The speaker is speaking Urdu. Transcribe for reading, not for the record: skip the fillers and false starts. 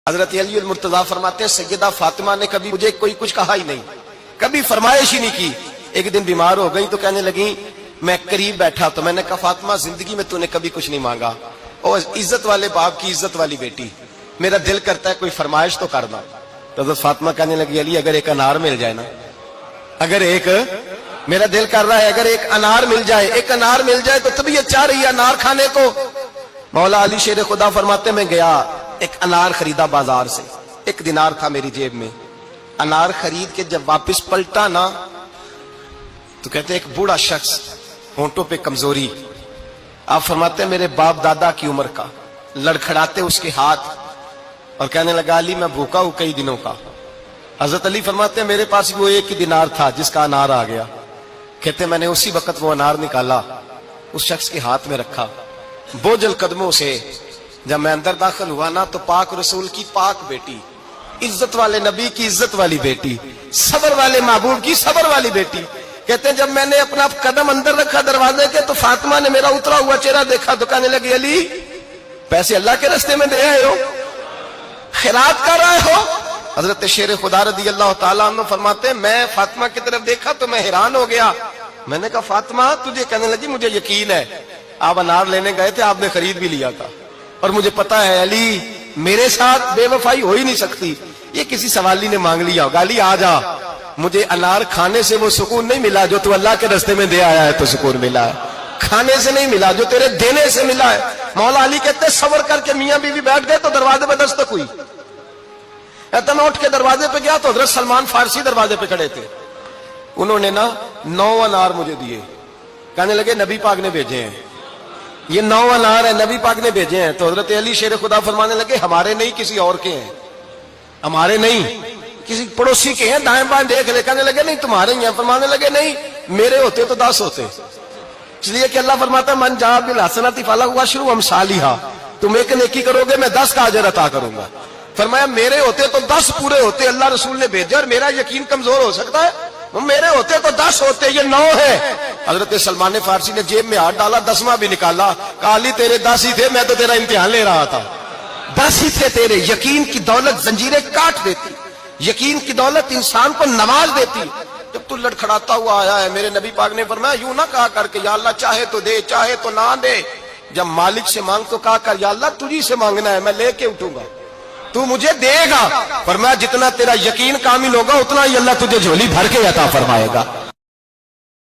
حضرت علی المرتضیٰ فرماتے ہیں سیدہ فاطمہ نے کبھی مجھے کوئی کچھ کہا ہی نہیں، کبھی فرمائش ہی نہیں کی. ایک دن بیمار ہو گئی تو کہنے لگی، میں قریب بیٹھا تو میں نے کہا فاطمہ زندگی میں تو نے کبھی کچھ نہیں مانگا، اور عزت والے باپ کی عزت والی بیٹی، میرا دل کرتا ہے کوئی فرمائش تو کرنا. تو حضرت فاطمہ کہنے لگی علی اگر ایک انار مل جائے نا، اگر ایک، میرا دل کر رہا ہے اگر ایک انار مل جائے، ایک انار مل جائے تو طبیعت چاہ رہی ہے انار کھانے کو. مولا علی شیر خدا فرماتے میں گیا، ایک انار خریدا بازار سے، 1 دینار تھا میری جیب میں. انار خرید کے جب واپس پلٹا نا تو کہتے ایک بوڑھا شخص، ہونٹوں پہ کمزوری، آپ فرماتے ہیں میرے باپ دادا کی عمر کا، لڑکھڑاتے اس کے ہاتھ اور کہنے لگا علی میں بھوکا ہوں کئی دنوں کا. حضرت علی فرماتے ہیں میرے پاس وہ 1 دینار تھا جس کا انار آ گیا. کہتے میں نے اسی وقت وہ انار نکالا، اس شخص کے ہاتھ میں رکھا، بوجھل قدموں سے جب میں اندر داخل ہوا نا تو پاک رسول کی پاک بیٹی، عزت والے نبی کی عزت والی بیٹی، صبر والے محبوب کی صبر والی بیٹی. کہتے ہیں جب میں نے اپنا قدم اندر رکھا دروازے کے تو فاطمہ نے میرا اترا ہوا چہرہ دیکھا تو کہنے لگی علی پیسے اللہ کے راستے میں دے آئے ہو، خیرات کر رہے ہو. حضرت شیر خدا رضی اللہ تعالیٰ عنہ فرماتے ہیں میں فاطمہ کی طرف دیکھا تو میں حیران ہو گیا. میں نے کہا فاطمہ تجھے، کہنے لگی مجھے یقین ہے آپ انار لینے گئے تھے، آپ نے خرید بھی لیا تھا، اور مجھے پتا ہے علی میرے ساتھ بے وفائی ہو ہی نہیں سکتی، یہ کسی سوالی نے مانگ لیا ہوگا. علی آ جا، مجھے انار کھانے سے وہ سکون نہیں ملا جو تو اللہ کے راستے میں دے آیا ہے تو سکون ملا ہے، کھانے سے نہیں ملا جو تیرے دینے سے ملا ہے. مولا علی کہتے ہیں صبر کر کے میاں بیوی بیٹھ گئے تو دروازے پہ دستک ہوئی. کہتا میں اٹھ کے دروازے پہ گیا تو حضرت سلمان فارسی دروازے پہ کھڑے تھے. انہوں نے نا 9 انار مجھے دیے، کہنے لگے نبی پاک نے بھیجے ہیں، یہ 9 انار ہے نبی پاک نے بھیجے ہیں. تو حضرت علی شیر خدا فرمانے لگے ہمارے نہیں کسی اور کے ہیں، ہمارے نہیں کسی پڑوسی کے ہیں، دائیں بائیں دیکھ لے. کہنے لگے نہیں تمہارے ہی ہیں. فرمانے لگے نہیں میرے ہوتے تو 10 ہوتے، اس لیے کہ اللہ فرماتا ہے من جاء بالحسنۃ فلہ عشر امثالھا، تم ایک نیکی کرو گے میں 10 کا اجر عطا کروں گا. فرمایا میرے ہوتے تو 10 پورے ہوتے، اللہ رسول نے بھیجا اور میرا یقین کمزور ہو سکتا ہے، میرے ہوتے تو 10 ہوتے، یہ 9 ہے. حضرت سلمان فارسی نے جیب میں ہاتھ ڈالا، 10واں بھی نکالا، کہا علی تیرے 10 ہی تھے، میں تو تیرا امتحان لے رہا تھا. 10 ہی تھے تیرے. یقین کی دولت زنجیریں کاٹ دیتی، یقین کی دولت انسان کو نواز دیتی. جب تو لڑکھڑاتا ہوا آیا ہے میرے نبی پاک نے فرمایا یوں نہ کہا کر کے یا اللہ چاہے تو دے چاہے تو نہ دے، جب مالک سے مانگ تو کہا کر یا اللہ تجھی سے مانگنا ہے، میں لے کے اٹھوں گا، تو مجھے دے گا. فرمایا جتنا تیرا یقین کامل ہوگا اتنا ہی اللہ تجھے جھولی بھر کے عطا فرمائے گا.